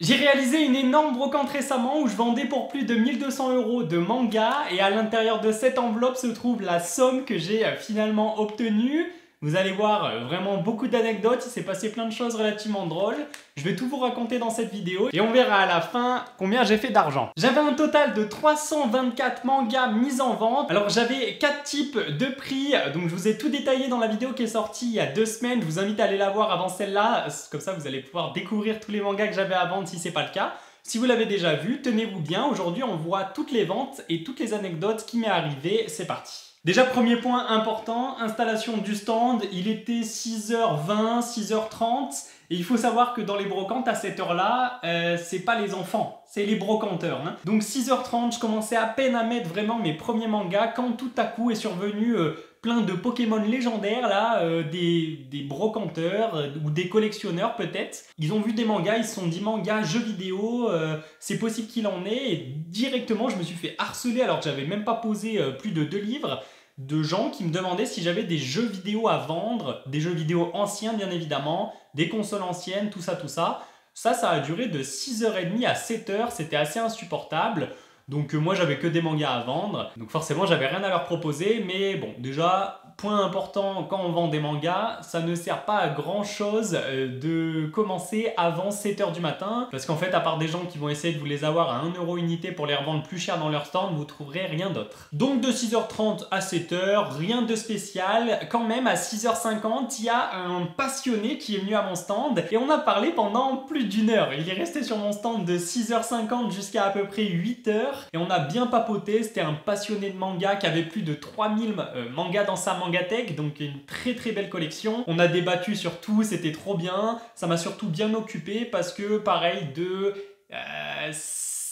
J'ai réalisé une énorme brocante récemment où je vendais pour plus de 1200 € de manga et à l'intérieur de cette enveloppe se trouve la somme que j'ai finalement obtenue. Vous allez voir vraiment beaucoup d'anecdotes, il s'est passé plein de choses relativement drôles. Je vais tout vous raconter dans cette vidéo et on verra à la fin combien j'ai fait d'argent. J'avais un total de 324 mangas mis en vente. Alors j'avais 4 types de prix, donc je vous ai tout détaillé dans la vidéo qui est sortie il y a 2 semaines. Je vous invite à aller la voir avant celle-là, comme ça vous allez pouvoir découvrir tous les mangas que j'avais à vendre si c'est pas le cas. Si vous l'avez déjà vu, tenez-vous bien, aujourd'hui on voit toutes les ventes et toutes les anecdotes qui m'est arrivé, c'est parti. Déjà, premier point important, installation du stand, il était 6h20, 6h30, et il faut savoir que dans les brocantes, à cette heure-là, c'est pas les enfants, c'est les brocanteurs. Hein. Donc 6h30, je commençais à peine à mettre vraiment mes premiers mangas, quand tout à coup est survenu plein de Pokémon légendaires, là, des brocanteurs ou des collectionneurs peut-être. Ils ont vu des mangas, ils se sont dit mangas, jeux vidéo, c'est possible qu'il en ait, et directement je me suis fait harceler alors que j'avais même pas posé plus de 2 livres, de gens qui me demandaient si j'avais des jeux vidéo à vendre, des jeux vidéo anciens bien évidemment, des consoles anciennes, tout ça. Ça a duré de 6h30 à 7h, c'était assez insupportable. Donc moi j'avais que des mangas à vendre, donc forcément j'avais rien à leur proposer, mais bon déjà, point important quand on vend des mangas, ça ne sert pas à grand chose de commencer avant 7h du matin, parce qu'en fait à part des gens qui vont essayer de vous les avoir à 1 € unité pour les revendre plus cher dans leur stand, vous trouverez rien d'autre. Donc de 6h30 à 7h, rien de spécial, quand même à 6h50, il y a un passionné qui est venu à mon stand, et on a parlé pendant plus d'1 heure, il est resté sur mon stand de 6h50 jusqu'à peu près 8h, et on a bien papoté. C'était un passionné de manga qui avait plus de 3000 mangas dans sa mangatech, donc une très belle collection. On a débattu sur tout, c'était trop bien, ça m'a surtout bien occupé parce que pareil de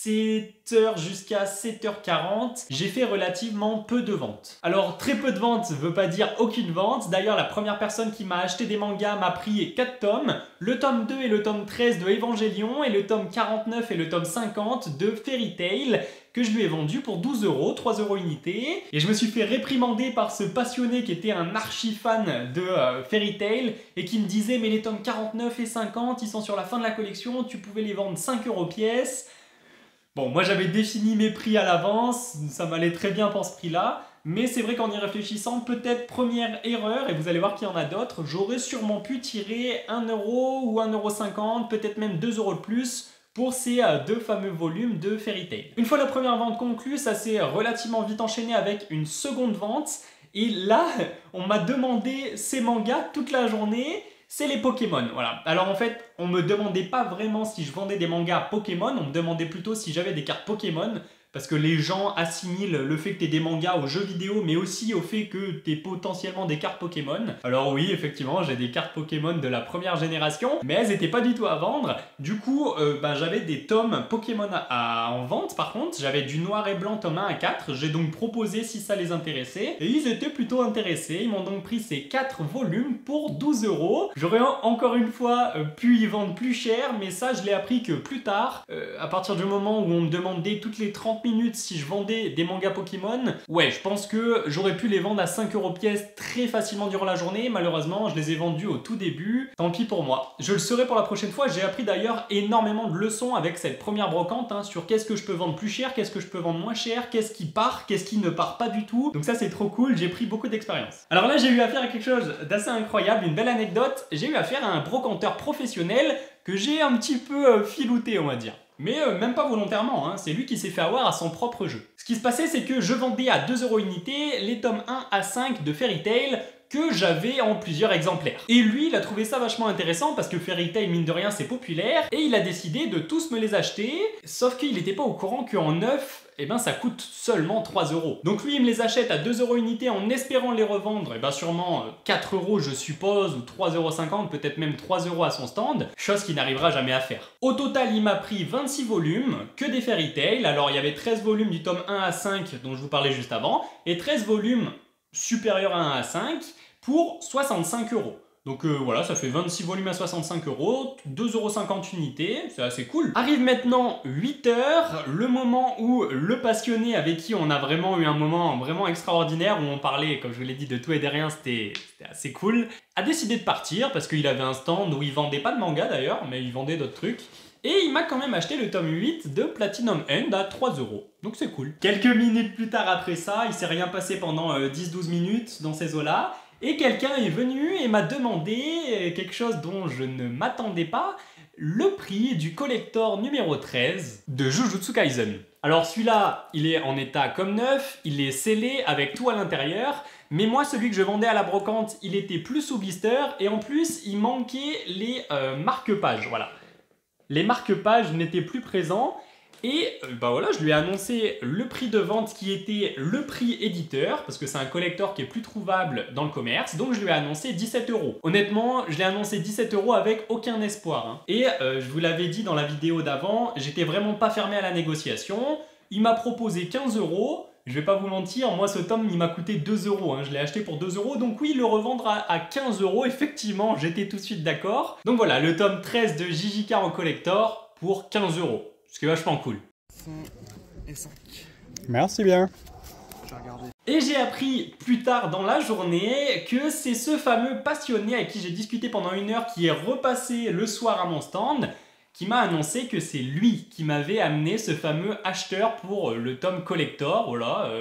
7h jusqu'à 7h40, j'ai fait relativement peu de ventes. Alors très peu de ventes ne veut pas dire aucune vente, d'ailleurs la première personne qui m'a acheté des mangas m'a pris 4 tomes, le tome 2 et le tome 13 de Evangelion et le tome 49 et le tome 50 de Fairy Tail, que je lui ai vendu pour 12 €, 3 € unité. Et je me suis fait réprimander par ce passionné qui était un archi-fan de Fairy Tail et qui me disait mais les tomes 49 et 50, ils sont sur la fin de la collection, tu pouvais les vendre 5 € pièce. Bon, moi j'avais défini mes prix à l'avance, ça m'allait très bien pour ce prix-là. Mais c'est vrai qu'en y réfléchissant, peut-être première erreur, et vous allez voir qu'il y en a d'autres, j'aurais sûrement pu tirer 1 € ou 1,50 €, peut-être même 2 € de plus pour ces 2 fameux volumes de Fairy Tail. Une fois la première vente conclue, ça s'est relativement vite enchaîné avec une seconde vente. Et là, on m'a demandé ces mangas toute la journée. C'est les Pokémon, voilà. Alors en fait, on me demandait pas vraiment si je vendais des mangas Pokémon, on me demandait plutôt si j'avais des cartes Pokémon, parce que les gens assimilent le fait que tu aies des mangas aux jeux vidéo, mais aussi au fait que tu aies potentiellement des cartes Pokémon. Alors oui, effectivement, j'ai des cartes Pokémon de la première génération, mais elles n'étaient pas du tout à vendre. Du coup, j'avais des tomes Pokémon en vente, par contre. J'avais du noir et blanc tome 1 à 4. J'ai donc proposé si ça les intéressait, et ils étaient plutôt intéressés. Ils m'ont donc pris ces 4 volumes pour 12 €. J'aurais encore une fois pu y vendre plus cher, mais ça, je l'ai appris que plus tard, à partir du moment où on me demandait toutes les 30 minutes si je vendais des mangas Pokémon, ouais, je pense que j'aurais pu les vendre à 5 € pièce très facilement durant la journée. Malheureusement, je les ai vendus au tout début. Tant pis pour moi. Je le saurai pour la prochaine fois. J'ai appris d'ailleurs énormément de leçons avec cette première brocante sur qu'est-ce que je peux vendre plus cher, qu'est-ce que je peux vendre moins cher, qu'est-ce qui part, qu'est-ce qui ne part pas du tout. Donc ça, c'est trop cool. J'ai pris beaucoup d'expérience. Alors là, j'ai eu affaire à quelque chose d'assez incroyable, une belle anecdote. J'ai eu affaire à un brocanteur professionnel que j'ai un petit peu filouté, on va dire. Mais même pas volontairement, hein, c'est lui qui s'est fait avoir à son propre jeu. Ce qui se passait, c'est que je vendais à 2 € unité les tomes 1 à 5 de Fairy Tail que j'avais en plusieurs exemplaires. Et lui, il a trouvé ça vachement intéressant parce que Fairy Tail, mine de rien, c'est populaire, et il a décidé de tous me les acheter, sauf qu'il n'était pas au courant qu'en neuf, ça coûte seulement 3 €. Donc lui, il me les achète à 2 € unité en espérant les revendre, sûrement 4 € je suppose, ou 3,50 €, peut-être même 3 € à son stand, chose qu'il n'arrivera jamais à faire. Au total, il m'a pris 26 volumes, que des Fairy Tail. Alors il y avait 13 volumes du tome 1 à 5 dont je vous parlais juste avant, et 13 volumes supérieurs à 1 à 5 pour 65 €. Donc voilà, ça fait 26 volumes à 65 €, 2,50 € unité, c'est assez cool. Arrive maintenant 8h, le moment où le passionné avec qui on a vraiment eu un moment vraiment extraordinaire, où on parlait, comme je vous l'ai dit, de tout et de rien, c'était assez cool, a décidé de partir parce qu'il avait un stand où il vendait pas de manga d'ailleurs, mais il vendait d'autres trucs. Et il m'a quand même acheté le tome 8 de Platinum End à 3 €. Donc c'est cool. Quelques minutes plus tard après ça, il s'est rien passé pendant 10-12 minutes dans ces eaux-là. Et quelqu'un est venu et m'a demandé quelque chose dont je ne m'attendais pas, le prix du collector numéro 13 de Jujutsu Kaisen. Alors celui-là, il est en état comme neuf, il est scellé avec tout à l'intérieur, mais moi celui que je vendais à la brocante, il était plus sous blister et en plus il manquait les marque-pages, voilà. Les marque-pages n'étaient plus présents. Et bah voilà, je lui ai annoncé le prix de vente qui était le prix éditeur, parce que c'est un collector qui est plus trouvable dans le commerce, donc je lui ai annoncé 17 €. Honnêtement, je l'ai annoncé 17 € avec aucun espoir. Hein. Et je vous l'avais dit dans la vidéo d'avant, j'étais vraiment pas fermé à la négociation. Il m'a proposé 15 €. Je vais pas vous mentir, moi ce tome il m'a coûté 2 €, hein. Je l'ai acheté pour 2 €, donc oui, le revendre à 15 €, effectivement, j'étais tout de suite d'accord. Donc voilà, le tome 13 de JJK en collector pour 15 €. Ce qui est vachement cool. 100 et 5. Merci bien. J'ai regardé. Et j'ai appris plus tard dans la journée que c'est ce fameux passionné avec qui j'ai discuté pendant 1 heure qui est repassé le soir à mon stand qui m'a annoncé que c'est lui qui m'avait amené ce fameux acheteur pour le tome collector, voilà,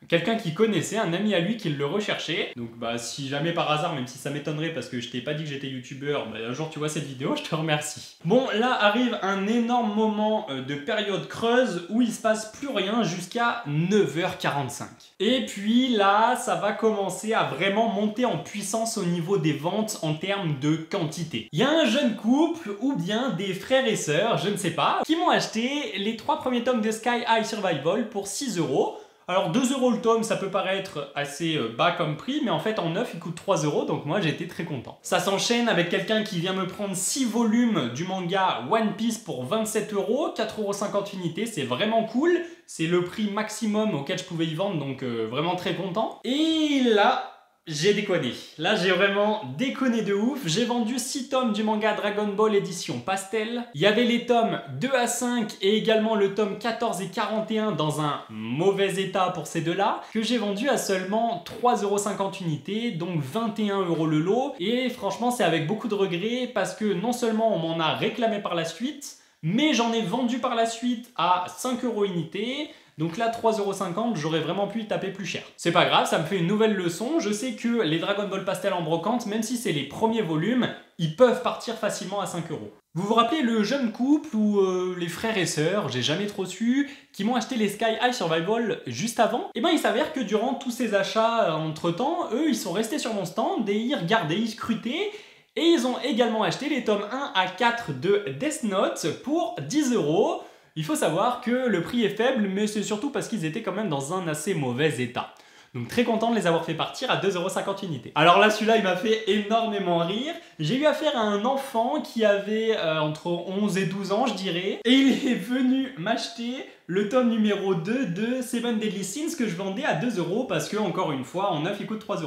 quelqu'un qui connaissait, un ami à lui qui le recherchait. Donc bah si jamais par hasard, même si ça m'étonnerait parce que je t'ai pas dit que j'étais youtubeur, bah, un jour tu vois cette vidéo, je te remercie. Bon, là arrive un énorme moment de période creuse où il se passe plus rien jusqu'à 9h45. Et puis là, ça va commencer à vraiment monter en puissance au niveau des ventes en termes de quantité. Il y a un jeune couple ou bien des frères et sœurs, je ne sais pas, qui m'ont acheté les 3 premiers tomes de Sky High Survival pour 6 €. Alors 2 € le tome, ça peut paraître assez bas comme prix, mais en fait en neuf il coûte 3 €, donc moi j'ai été très content. Ça s'enchaîne avec quelqu'un qui vient me prendre 6 volumes du manga One Piece pour 27 €, 4,50 € unités, c'est vraiment cool. C'est le prix maximum auquel je pouvais y vendre, donc vraiment très content. Et là, j'ai déconné. Là, j'ai vraiment déconné de ouf. J'ai vendu 6 tomes du manga Dragon Ball édition pastel. Il y avait les tomes 2 à 5 et également le tome 14 et 41 dans un mauvais état pour ces deux-là, que j'ai vendu à seulement 3,50 € unités, donc 21 € le lot. Et franchement, c'est avec beaucoup de regrets parce que non seulement on m'en a réclamé par la suite, mais j'en ai vendu par la suite à 5 € unité. Donc là, 3,50 €, j'aurais vraiment pu y taper plus cher. C'est pas grave, ça me fait une nouvelle leçon. Je sais que les Dragon Ball Pastel en brocante, même si c'est les premiers volumes, ils peuvent partir facilement à 5 €. Vous vous rappelez le jeune couple ou les frères et sœurs, j'ai jamais trop su, qui m'ont acheté les Sky High Survival juste avant? Et ben il s'avère que durant tous ces achats entre-temps, eux, ils sont restés sur mon stand et ils regardaient, ils scrutaient. Et ils ont également acheté les tomes 1 à 4 de Death Note pour 10 €. Il faut savoir que le prix est faible, mais c'est surtout parce qu'ils étaient quand même dans un assez mauvais état. Donc très content de les avoir fait partir à 2,50 € unités. Alors là, celui-là, il m'a fait énormément rire. J'ai eu affaire à un enfant qui avait entre 11 et 12 ans, je dirais. Et il est venu m'acheter le tome numéro 2 de Seven Deadly Sins que je vendais à 2 € parce que, encore une fois, en neuf, il coûte 3 €.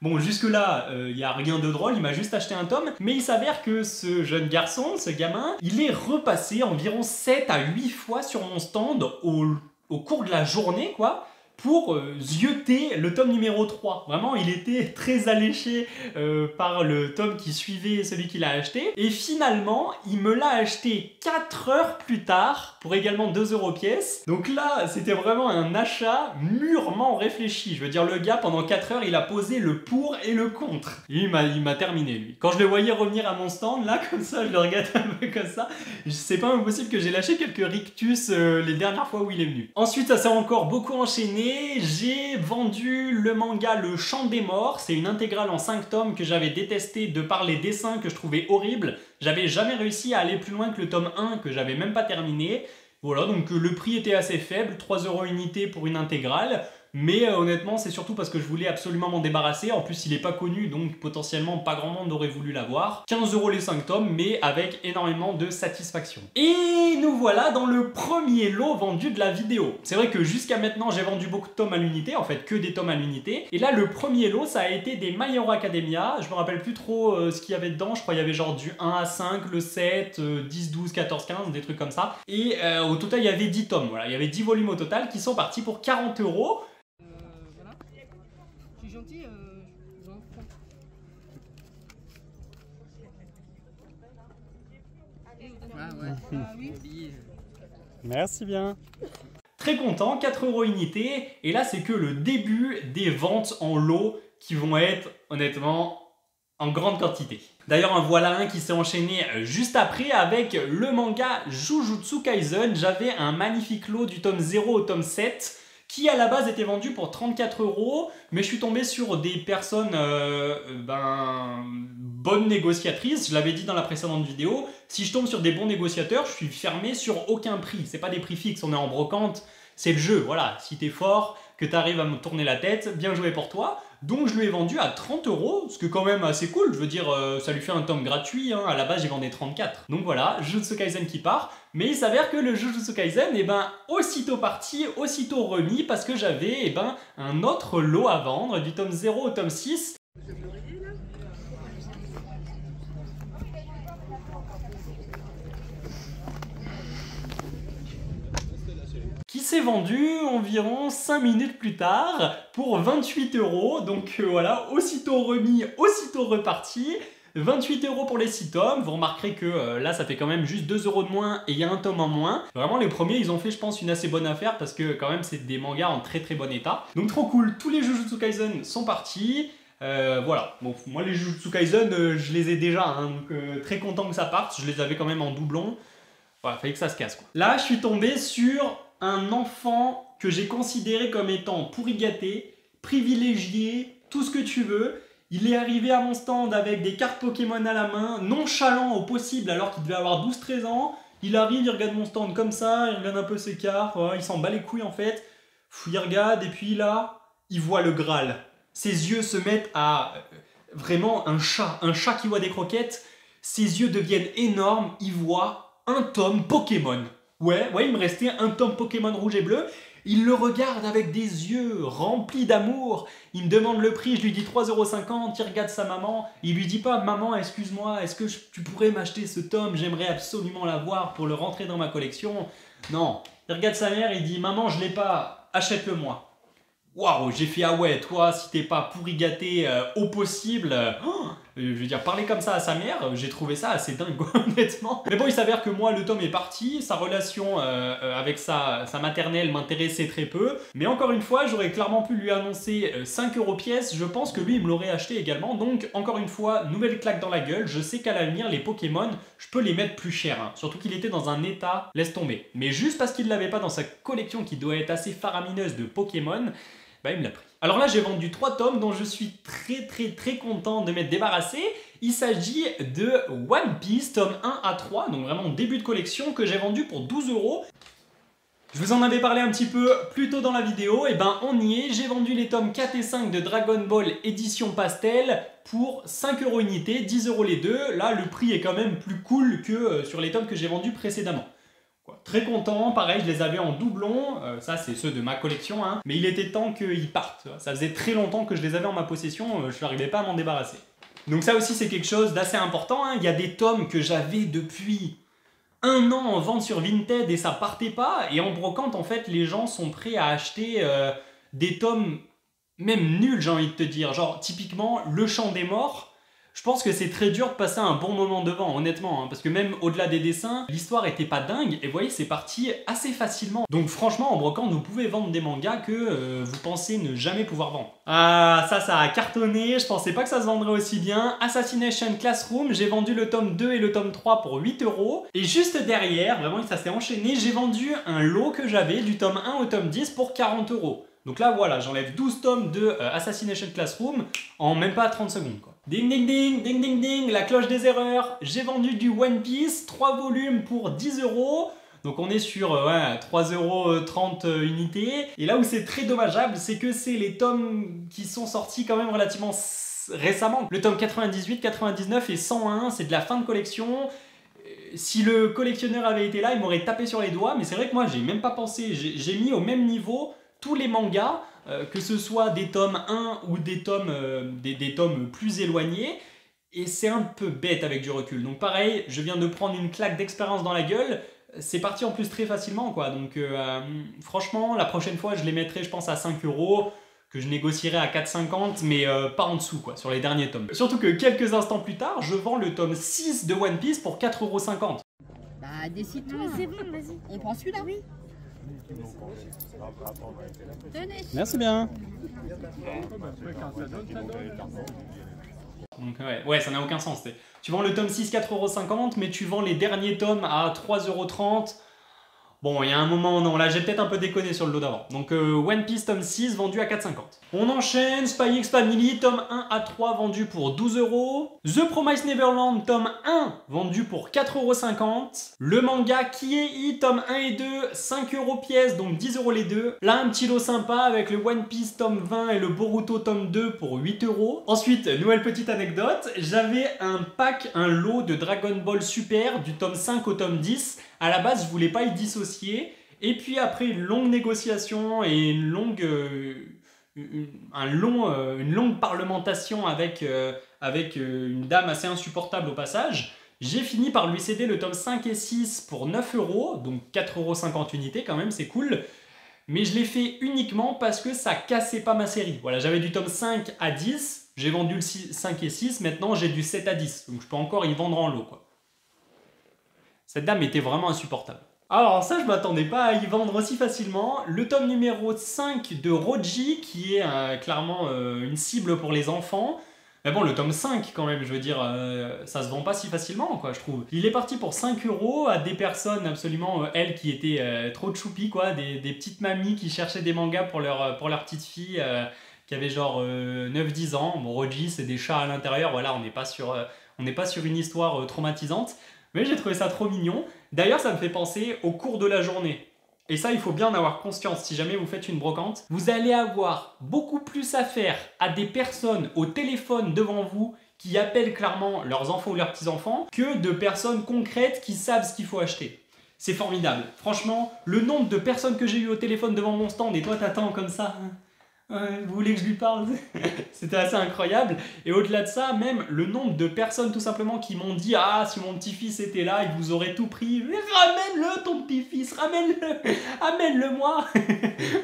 Bon, jusque-là, il n'y a rien de drôle, il m'a juste acheté un tome, mais il s'avère que ce jeune garçon, ce gamin, il est repassé environ 7 à 8 fois sur mon stand au cours de la journée, quoi, pour zioter le tome numéro 3. Vraiment, il était très alléché par le tome qui suivait celui qu'il a acheté. Et finalement, il me l'a acheté 4 heures plus tard, pour également 2 € pièce. Donc là, c'était vraiment un achat mûrement réfléchi. Je veux dire, le gars, pendant 4 heures, il a posé le pour et le contre. Et il m'a terminé, lui. Quand je le voyais revenir à mon stand, là, comme ça, je le regarde un peu comme ça. C'est pas impossible que j'ai lâché quelques rictus les dernières fois où il est venu. Ensuite, ça s'est encore beaucoup enchaîné. J'ai vendu le manga Le Chant des Morts. C'est une intégrale en 5 tomes que j'avais détesté de par les dessins que je trouvais horribles. J'avais jamais réussi à aller plus loin que le tome 1 que j'avais même pas terminé. Voilà, donc le prix était assez faible, 3 € unité pour une intégrale. Mais honnêtement, c'est surtout parce que je voulais absolument m'en débarrasser. En plus, il n'est pas connu, donc potentiellement pas grand monde aurait voulu l'avoir. 15 € les 5 tomes, mais avec énormément de satisfaction. Et nous voilà dans le premier lot vendu de la vidéo. C'est vrai que jusqu'à maintenant, j'ai vendu beaucoup de tomes à l'unité, en fait que des tomes à l'unité. Et là, le premier lot, ça a été des My Hero Academia. Je me rappelle plus trop ce qu'il y avait dedans. Je crois qu'il y avait genre du 1 à 5, le 7, 10, 12, 14, 15, des trucs comme ça. Et au total, il y avait 10 tomes. Voilà, il y avait 10 volumes au total qui sont partis pour 40 €. Voilà. Je suis gentil, j'en prends. Ah ouais. Ah oui. Merci bien. Très content, 4 € unité. Et là, c'est que le début des ventes en lot qui vont être, honnêtement, en grande quantité. D'ailleurs, en voilà un qui s'est enchaîné juste après avec le manga Jujutsu Kaisen. J'avais un magnifique lot du tome 0 au tome 7 qui à la base était vendu pour 34 €, mais je suis tombé sur des personnes bonnes négociatrices. Je l'avais dit dans la précédente vidéo, si je tombe sur des bons négociateurs, je suis fermé sur aucun prix. C'est pas des prix fixes, on est en brocante, c'est le jeu. Voilà, si t'es fort, que t'arrives à me tourner la tête, bien joué pour toi. Donc je lui ai vendu à 30 €, ce qui est quand même assez cool. Je veux dire, ça lui fait un tome gratuit, hein. À la base, j'y vendais 34. Donc voilà, Jujutsu Kaisen qui part. Mais il s'avère que le Jujutsu Kaisen, aussitôt parti, aussitôt remis, parce que j'avais un autre lot à vendre, du tome 0 au tome 6. Qui s'est vendu environ 5 minutes plus tard pour 28 €. Donc voilà, aussitôt remis, aussitôt reparti. 28 € pour les 6 tomes. Vous remarquerez que là, ça fait quand même juste 2 € de moins et il y a un tome en moins. Vraiment, les premiers, ils ont fait, je pense, une assez bonne affaire parce que quand même, c'est des mangas en très très bon état. Donc trop cool, tous les Jujutsu Kaisen sont partis. Voilà, bon, moi les Jujutsu Kaisen, je les ai déjà, hein, donc très content que ça parte. Je les avais quand même en doublon. Voilà, fallait que ça se casse, quoi. Là, je suis tombé sur un enfant que j'ai considéré comme étant pourri gâté, privilégié, tout ce que tu veux. Il est arrivé à mon stand avec des cartes Pokémon à la main, nonchalant au possible alors qu'il devait avoir 12-13 ans. Il arrive, il regarde mon stand comme ça, il regarde un peu ses cartes, il s'en bat les couilles en fait. Il regarde et puis là, il voit le Graal. Ses yeux se mettent à vraiment un chat qui voit des croquettes. Ses yeux deviennent énormes, il voit un tome Pokémon. Ouais, il me restait un tome Pokémon rouge et bleu. Il le regarde avec des yeux remplis d'amour. Il me demande le prix, je lui dis 3,50 €. Il regarde sa maman. Il lui dit pas « Maman, excuse-moi, est-ce que tu pourrais m'acheter ce tome? J'aimerais absolument l'avoir pour le rentrer dans ma collection. » Non. Il regarde sa mère et il dit « Maman, je l'ai pas, achète-le-moi. » Waouh, j'ai fait « Ah ouais, toi, si t'es pas pourri gâté au possible... je veux dire, parler comme ça à sa mère, j'ai trouvé ça assez dingue, honnêtement. Mais bon, il s'avère que moi, le tome est parti, sa relation avec sa maternelle m'intéressait très peu. Mais encore une fois, j'aurais clairement pu lui annoncer 5 € pièce, je pense que lui, il me l'aurait acheté également. Donc, encore une fois, nouvelle claque dans la gueule, je sais qu'à l'avenir, les Pokémon, je peux les mettre plus cher. Hein. Surtout qu'il était dans un état, laisse tomber. Mais juste parce qu'il ne l'avait pas dans sa collection qui doit être assez faramineuse de Pokémon, il me l'a pris. Alors là, j'ai vendu 3 tomes dont je suis très content de m'être débarrassé. Il s'agit de One Piece, tome 1 à 3, donc vraiment début de collection, que j'ai vendu pour 12 €. Je vous en avais parlé un petit peu plus tôt dans la vidéo, et on y est. J'ai vendu les tomes 4 et 5 de Dragon Ball édition pastel pour 5 € unité, 10 € les deux. Là, le prix est quand même plus cool que sur les tomes que j'ai vendus précédemment. Très content, pareil, je les avais en doublon, ça c'est ceux de ma collection, hein, mais il était temps qu'ils partent. Ça faisait très longtemps que je les avais en ma possession, je n'arrivais pas à m'en débarrasser. Donc ça aussi c'est quelque chose d'assez important, hein. Il y a des tomes que j'avais depuis 1 an en vente sur Vinted et ça partait pas, et en brocante en fait les gens sont prêts à acheter des tomes même nuls, j'ai envie de te dire, genre typiquement Le Chant des Morts. Je pense que c'est très dur de passer un bon moment devant, honnêtement, hein, parce que même au-delà des dessins, l'histoire était pas dingue, et vous voyez, c'est parti assez facilement. Donc franchement, en brocante, vous pouvez vendre des mangas que vous pensez ne jamais pouvoir vendre. Ah, ça a cartonné, je pensais pas que ça se vendrait aussi bien. Assassination Classroom, j'ai vendu le tome 2 et le tome 3 pour 8 €, et juste derrière, vraiment, ça s'est enchaîné, j'ai vendu un lot que j'avais du tome 1 au tome 10 pour 40 €. Donc là, voilà, j'enlève 12 tomes de Assassination Classroom en même pas 30 secondes, quoi. Ding ding ding, ding ding ding, la cloche des erreurs. J'ai vendu du One Piece, 3 volumes pour 10 €. Donc on est sur 3,30 € unités. Et là où c'est très dommageable, c'est que c'est les tomes qui sont sortis quand même relativement récemment. Le tome 98, 99 et 101, c'est de la fin de collection. Si le collectionneur avait été là, il m'aurait tapé sur les doigts. Mais c'est vrai que moi, j'ai même pas pensé. J'ai mis au même niveau tous les mangas, que ce soit des tomes 1 ou des tomes plus éloignés, et c'est un peu bête avec du recul. Donc pareil, je viens de prendre une claque d'expérience dans la gueule, c'est parti en plus très facilement, quoi. Donc franchement, la prochaine fois, je les mettrai, je pense, à 5 €, que je négocierai à 4,50, mais pas en dessous, quoi, sur les derniers tomes. Surtout que quelques instants plus tard, je vends le tome 6 de One Piece pour 4,50 €. Bah décide-toi. Non, mais c'est bon, vas-y. On prend celui-là. Oui. Tenez. Merci bien. Donc ouais, ça n'a aucun sens. Tu vends le tome 6 4,50 €, mais tu vends les derniers tomes à 3,30 €. Bon, il y a un moment, non, là j'ai peut-être un peu déconné sur le lot d'avant. Donc One Piece tome 6 vendu à 4,50 €. On enchaîne, Spy X Family, tome 1 à 3 vendu pour 12 €. The Promised Neverland, tome 1 vendu pour 4,50 €. Le manga Kiei, tome 1 et 2, 5 € pièce, donc 10 € les deux. Là, un petit lot sympa avec le One Piece tome 20 et le Boruto tome 2 pour 8 €. Ensuite, nouvelle petite anecdote, j'avais un lot de Dragon Ball Super du tome 5 au tome 10. À la base, je voulais pas y dissocier. Et puis après une longue négociation et une longue parlementation avec une dame assez insupportable au passage, j'ai fini par lui céder le tome 5 et 6 pour 9 €, donc 4,50 € unités quand même, c'est cool. Mais je l'ai fait uniquement parce que ça cassait pas ma série. Voilà, j'avais du tome 5 à 10, j'ai vendu le 5 et 6, maintenant j'ai du 7 à 10. Donc je peux encore y vendre en lot, quoi. Cette dame était vraiment insupportable. Alors ça, je m'attendais pas à y vendre aussi facilement. Le tome numéro 5 de Roji, qui est clairement une cible pour les enfants. Mais bon, le tome 5 quand même, je veux dire, ça se vend pas si facilement, quoi, je trouve. Il est parti pour 5 € à des personnes absolument, elles, qui étaient trop choupi, quoi, des petites mamies qui cherchaient des mangas pour leur petite fille qui avait genre 9-10 ans. Bon, Roji, c'est des chats à l'intérieur, voilà, on n'est pas sur une histoire traumatisante. Mais j'ai trouvé ça trop mignon. D'ailleurs, ça me fait penser au cours de la journée. Et ça, il faut bien en avoir conscience. Si jamais vous faites une brocante, vous allez avoir beaucoup plus affaire à des personnes au téléphone devant vous qui appellent clairement leurs enfants ou leurs petits-enfants que de personnes concrètes qui savent ce qu'il faut acheter. C'est formidable. Franchement, le nombre de personnes que j'ai eu au téléphone devant mon stand et toi t'attends comme ça... vous voulez que je lui parle? C'était assez incroyable. Et au-delà de ça, même le nombre de personnes tout simplement qui m'ont dit: ah, si mon petit-fils était là, il vous aurait tout pris. Mais ramène-le ton petit-fils, ramène-le, amène-le moi.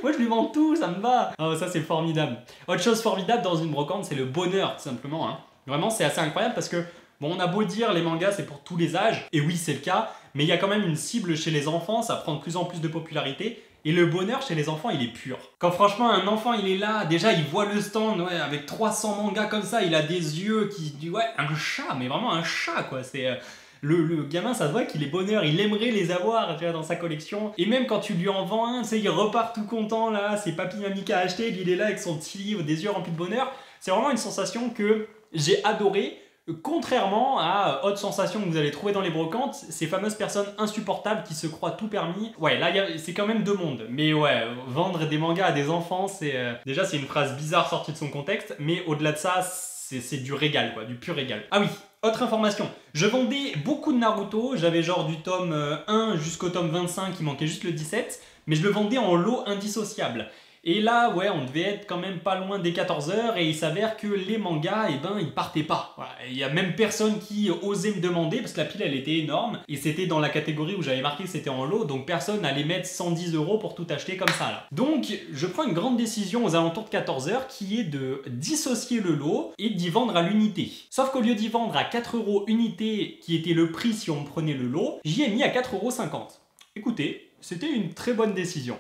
Moi je lui vends tout, ça me va. Oh, ça c'est formidable. Autre chose formidable dans une brocante, c'est le bonheur tout simplement, hein. Vraiment c'est assez incroyable parce que bon, on a beau dire les mangas c'est pour tous les âges, et oui c'est le cas, mais il y a quand même une cible chez les enfants, ça prend de plus en plus de popularité. Et le bonheur chez les enfants, il est pur. Quand franchement un enfant il est là, déjà il voit le stand, ouais, avec 300 mangas comme ça, il a des yeux qui... Ouais, un chat, mais vraiment un chat quoi. C'est le gamin, ça se voit qu'il est bonheur, il aimerait les avoir, tu vois, dans sa collection. Et même quand tu lui en vends un, tu sais, il repart tout content là, c'est papy mamie qui a acheté, lui il est là avec son petit livre, des yeux remplis de bonheur. C'est vraiment une sensation que j'ai adorée. Contrairement à autre sensation que vous allez trouver dans les brocantes, ces fameuses personnes insupportables qui se croient tout permis. Ouais, là, c'est quand même deux mondes. Mais ouais, vendre des mangas à des enfants, c'est... Déjà, c'est une phrase bizarre sortie de son contexte, mais au-delà de ça, c'est du régal, quoi, du pur régal. Ah oui, autre information. Je vendais beaucoup de Naruto, j'avais genre du tome 1 jusqu'au tome 25, il manquait juste le 17, mais je le vendais en lot indissociable. Et là, ouais, on devait être quand même pas loin des 14 h et il s'avère que les mangas, eh ben, ils partaient pas. Voilà. Il y a même personne qui osait me demander parce que la pile, elle était énorme et c'était dans la catégorie où j'avais marqué que c'était en lot, donc personne n'allait mettre 110 € pour tout acheter comme ça, là. Donc, je prends une grande décision aux alentours de 14 h qui est de dissocier le lot et d'y vendre à l'unité. Sauf qu'au lieu d'y vendre à 4 € unité, qui était le prix si on prenait le lot, j'y ai mis à 4,50 €. Écoutez, c'était une très bonne décision.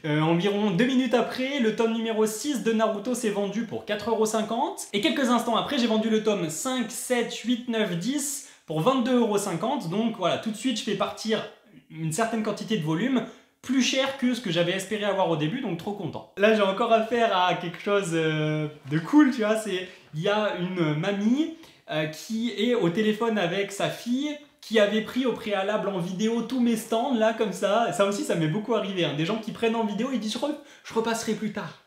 Environ 2 minutes après, le tome numéro 6 de Naruto s'est vendu pour 4,50 €. Et quelques instants après, j'ai vendu le tome 5, 7, 8, 9, 10 pour 22,50 €. Donc voilà, tout de suite, je fais partir une certaine quantité de volume, plus cher que ce que j'avais espéré avoir au début, donc trop content. Là, j'ai encore affaire à quelque chose de cool, tu vois. Il y a une mamie qui est au téléphone avec sa fille, qui avait pris au préalable en vidéo tous mes stands, là, comme ça. Ça aussi, ça m'est beaucoup arrivé, hein. Des gens qui prennent en vidéo et disent je repasserai plus tard,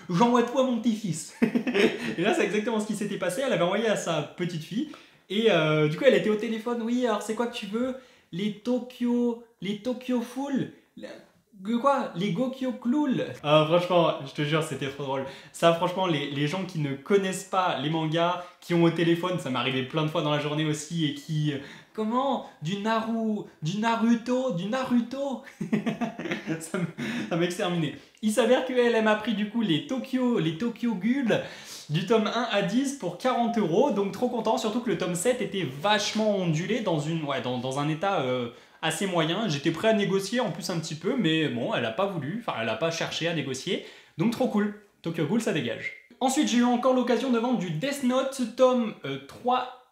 j'envoie tout à mon petit-fils. Et là, c'est exactement ce qui s'était passé. Elle avait envoyé à sa petite fille. Et du coup, elle était au téléphone. Oui, alors c'est quoi que tu veux? Les Tokyo Full? Quoi? Les Gokyo Kloul? Ah, franchement, je te jure, c'était trop drôle. Ça, franchement, les gens qui ne connaissent pas les mangas, qui ont au téléphone, ça m'est arrivé plein de fois dans la journée aussi, et qui Comment? Du Naruto? Ça m'a exterminé. Il s'avère qu'elle m'a pris du coup les Tokyo Ghoul du tome 1 à 10 pour 40 €, donc trop content, surtout que le tome 7 était vachement ondulé dans un état assez moyen. J'étais prêt à négocier en plus un petit peu, mais bon, elle a pas voulu, enfin elle a pas cherché à négocier, donc trop cool. Tokyo Ghoul, ça dégage. Ensuite, j'ai eu encore l'occasion de vendre du Death Note tome 3.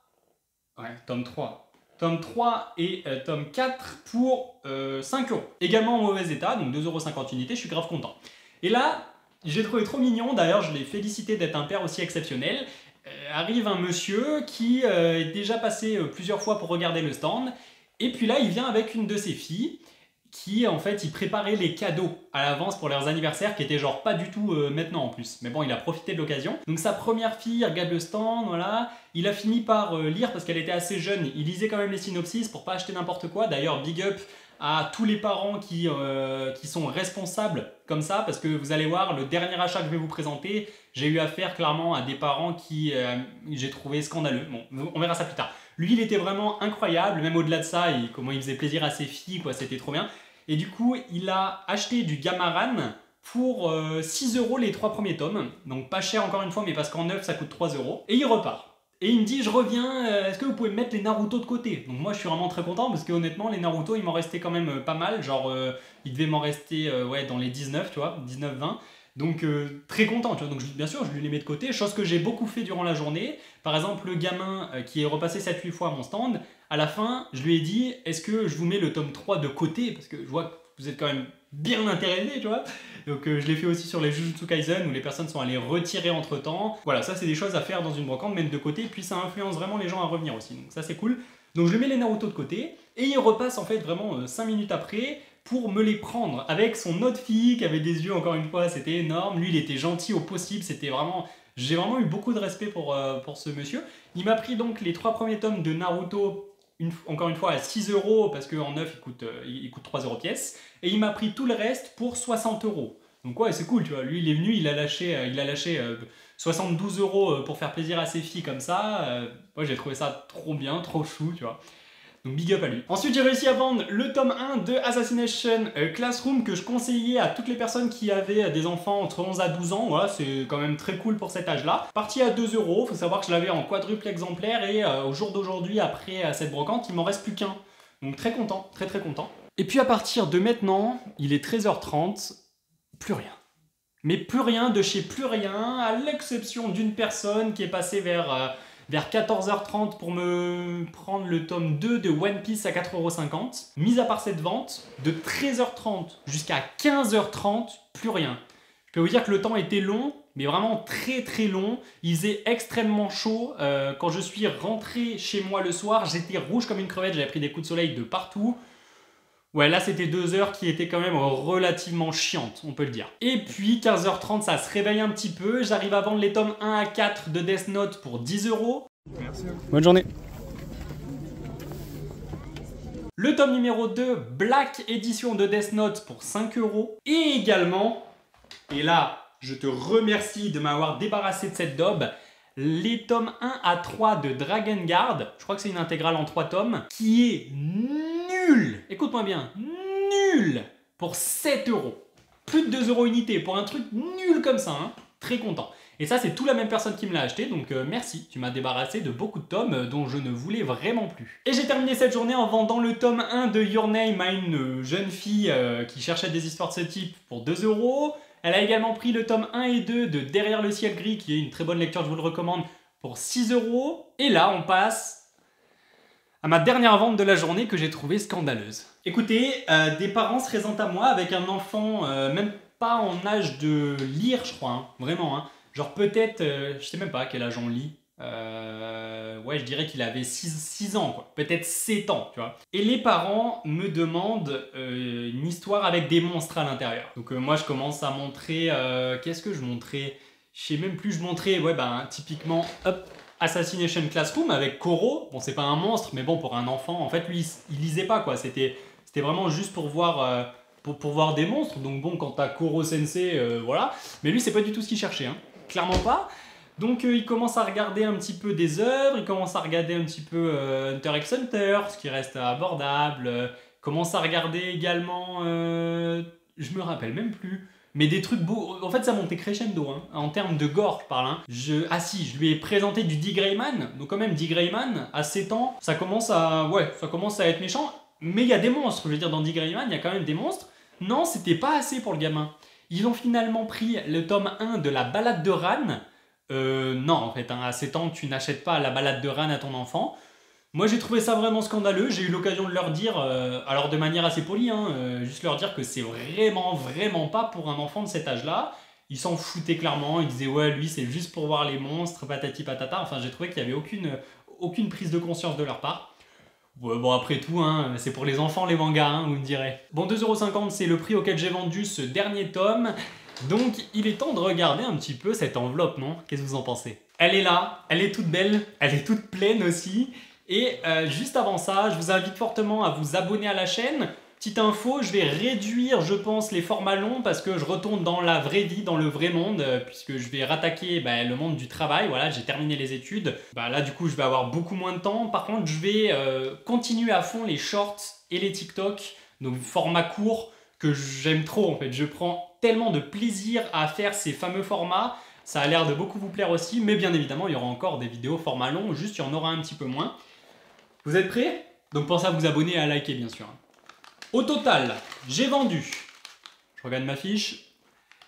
Ouais, tome 3. Tome 3 et tome 4 pour 5 €. Également en mauvais état, donc 2,50 € unité, je suis grave content. Et là, j'ai trouvé trop mignon, d'ailleurs je l'ai félicité d'être un père aussi exceptionnel. Arrive un monsieur qui est déjà passé plusieurs fois pour regarder le stand, et puis là il vient avec une de ses filles, qui en fait il préparait les cadeaux à l'avance pour leurs anniversaires, qui étaient genre pas du tout maintenant en plus, mais bon il a profité de l'occasion. Donc sa première fille regarde le stand, voilà, il a fini par lire parce qu'elle était assez jeune, il lisait quand même les synopsis pour pas acheter n'importe quoi. D'ailleurs big up à tous les parents qui sont responsables comme ça, parce que vous allez voir, le dernier achat que je vais vous présenter, j'ai eu affaire clairement à des parents qui j'ai trouvé scandaleux. Bon, on verra ça plus tard. Lui, il était vraiment incroyable, même au-delà de ça, comment il faisait plaisir à ses filles, quoi, c'était trop bien. Et du coup, il a acheté du Gamaran pour 6 € les 3 premiers tomes, donc pas cher encore une fois, mais parce qu'en neuf ça coûte 3 €, et il repart. Et il me dit, je reviens, est-ce que vous pouvez mettre les Naruto de côté? Donc moi je suis vraiment très content, parce que honnêtement les Naruto il m'en restait quand même pas mal, genre il devait m'en rester ouais, dans les 19, tu vois, 19-20. Donc très content, tu vois. Donc bien sûr je lui les mets de côté, chose que j'ai beaucoup fait durant la journée. Par exemple le gamin qui est repassé 7-8 fois à mon stand, à la fin je lui ai dit, est-ce que je vous mets le tome 3 de côté? Parce que je vois que vous êtes quand même bien intéressés, tu vois. Donc je l'ai fait aussi sur les Jujutsu Kaisen où les personnes sont allées retirer entre temps. Voilà, ça c'est des choses à faire dans une brocante, mettre de côté, puis ça influence vraiment les gens à revenir aussi, donc ça c'est cool. Donc je lui mets les Naruto de côté, et il repasse en fait vraiment 5 minutes après pour me les prendre avec son autre fille qui avait des yeux, encore une fois, c'était énorme. Lui il était gentil au possible, c'était vraiment... J'ai vraiment eu beaucoup de respect pour ce monsieur. Il m'a pris donc les 3 premiers tomes de Naruto, encore une fois à 6 € parce qu'en neuf il coûte 3 € pièce, et il m'a pris tout le reste pour 60 €. Donc ouais, c'est cool, tu vois. Lui il est venu, il a lâché 72 € pour faire plaisir à ses filles comme ça. Moi j'ai trouvé ça trop bien, trop chou, tu vois. Donc big up à lui. Ensuite j'ai réussi à vendre le tome 1 de Assassination Classroom, que je conseillais à toutes les personnes qui avaient des enfants entre 11 à 12 ans. Voilà, c'est quand même très cool pour cet âge-là. Parti à 2 €, faut savoir que je l'avais en quadruple exemplaire, et au jour d'aujourd'hui, après cette brocante, il m'en reste plus qu'un. Donc très content, très très content. Et puis à partir de maintenant, il est 13h30, plus rien. Mais plus rien de chez plus rien, à l'exception d'une personne qui est passée vers 14h30 pour me prendre le tome 2 de One Piece à 4,50 €. Mis à part cette vente, de 13h30 jusqu'à 15h30, plus rien. Je peux vous dire que le temps était long, mais vraiment très très long. Il faisait extrêmement chaud. Quand je suis rentré chez moi le soir, j'étais rouge comme une crevette, j'avais pris des coups de soleil de partout. Ouais, là c'était 2 heures qui étaient quand même relativement chiantes, on peut le dire. Et puis 15h30, ça se réveille un petit peu. J'arrive à vendre les tomes 1 à 4 de Death Note pour 10 €. Merci. Bonne journée. Le tome numéro 2, Black Edition de Death Note pour 5 €. Et également, et là je te remercie de m'avoir débarrassé de cette daube, les tomes 1 à 3 de Dragon Guard, je crois que c'est une intégrale en 3 tomes, qui est nul, écoute-moi bien, nul, pour 7 €. Plus de 2 € unité pour un truc nul comme ça, hein. Très content. Et ça, c'est tout la même personne qui me l'a acheté, donc merci, tu m'as débarrassé de beaucoup de tomes dont je ne voulais vraiment plus. Et j'ai terminé cette journée en vendant le tome 1 de Your Name à une jeune fille qui cherchait des histoires de ce type pour 2 €. Elle a également pris le tome 1 et 2 de Derrière le ciel gris, qui est une très bonne lecture, je vous le recommande, pour 6 €. Et là, on passe à ma dernière vente de la journée que j'ai trouvée scandaleuse. Écoutez, des parents se présentent à moi avec un enfant, même pas en âge de lire, je crois, hein, vraiment. Hein. Genre peut-être, je sais même pas à quel âge on lit. Ouais, je dirais qu'il avait 6 ans, quoi. Peut-être 7 ans, tu vois. Et les parents me demandent une histoire avec des monstres à l'intérieur. Donc moi, je commence à montrer... Qu'est-ce que je montrais? Je sais même plus, je montrais, ouais, ben, typiquement, hop, Assassination Classroom avec Koro. Bon, c'est pas un monstre, mais bon, pour un enfant, en fait, lui, il lisait pas, quoi. C'était vraiment juste pour voir... Pour voir des monstres. Donc bon, quand t'as Koro Sensei, voilà. Mais lui, c'est pas du tout ce qu'il cherchait, hein. Clairement pas. Donc il commence à regarder un petit peu des œuvres, il commence à regarder un petit peu Hunter x Hunter, ce qui reste abordable. Commence à regarder également, je me rappelle même plus, mais des trucs beaux. En fait, ça montait crescendo, hein, en termes de gore, je parle. Hein. Ah si, je lui ai présenté du Dick Grayman, donc quand même Dick Grayman, à 7 ans, ça commence à être méchant, mais il y a des monstres, je veux dire, dans Dick Grayman, il y a quand même des monstres. Non, c'était pas assez pour le gamin. Ils ont finalement pris le tome 1 de la balade de Ran. Non, en fait, hein, à 7 ans, tu n'achètes pas la balade de Ran à ton enfant. Moi, j'ai trouvé ça vraiment scandaleux. J'ai eu l'occasion de leur dire, alors de manière assez polie, hein, juste leur dire que c'est vraiment pas pour un enfant de cet âge-là. Ils s'en foutaient clairement. Ils disaient, ouais, lui, c'est juste pour voir les monstres, patati patata. Enfin, j'ai trouvé qu'il n'y avait aucune prise de conscience de leur part. Ouais, bon, après tout, hein, c'est pour les enfants les mangas, hein, vous me direz. Bon, 2,50 €, c'est le prix auquel j'ai vendu ce dernier tome. Donc, il est temps de regarder un petit peu cette enveloppe, non? Qu'est-ce que vous en pensez? Elle est là, elle est toute belle, elle est toute pleine aussi. Et juste avant ça, je vous invite fortement à vous abonner à la chaîne. Petite info, je vais réduire, je pense, les formats longs parce que je retourne dans la vraie vie, dans le vrai monde, puisque je vais rattaquer le monde du travail. Voilà, j'ai terminé les études. Là, du coup, je vais avoir beaucoup moins de temps. Par contre, je vais continuer à fond les shorts et les TikTok, donc format court que j'aime trop en fait. Je prends tellement de plaisir à faire ces fameux formats. Ça a l'air de beaucoup vous plaire aussi, mais bien évidemment, il y aura encore des vidéos format long, juste il y en aura un petit peu moins. Vous êtes prêts? Donc pensez à vous abonner et à liker bien sûr. Au total, j'ai vendu, je regarde ma fiche,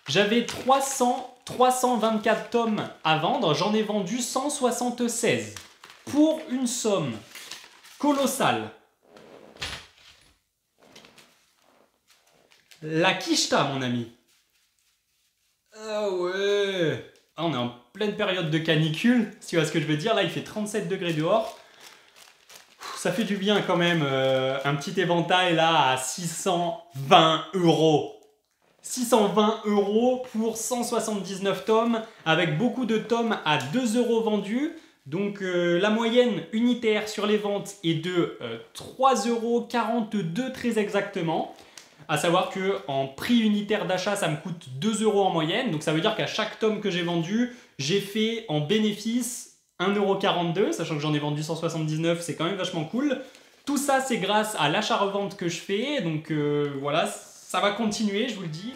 j'avais 324 tomes à vendre, j'en ai vendu 176 pour une somme colossale. La quicheta, mon ami. Ah ouais. Ah, on est en pleine période de canicule, si tu vois ce que je veux dire. Là, il fait 37 degrés dehors. Ça fait du bien quand même, un petit éventail là à 620 €. 620 € pour 179 tomes, avec beaucoup de tomes à 2 € vendus. Donc la moyenne unitaire sur les ventes est de 3,42 € très exactement. À savoir qu'en prix unitaire d'achat, ça me coûte 2 € en moyenne. Donc ça veut dire qu'à chaque tome que j'ai vendu, j'ai fait en bénéfice 1,42 €, sachant que j'en ai vendu 179, c'est quand même vachement cool. Tout ça, c'est grâce à l'achat-revente que je fais. Donc voilà, ça va continuer, je vous le dis.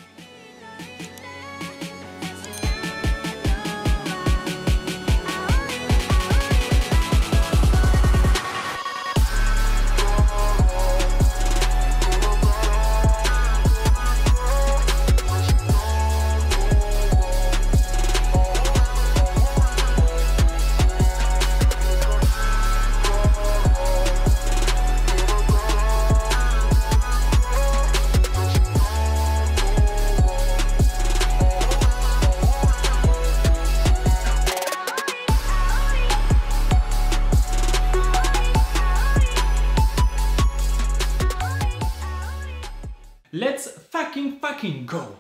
Let's fucking go!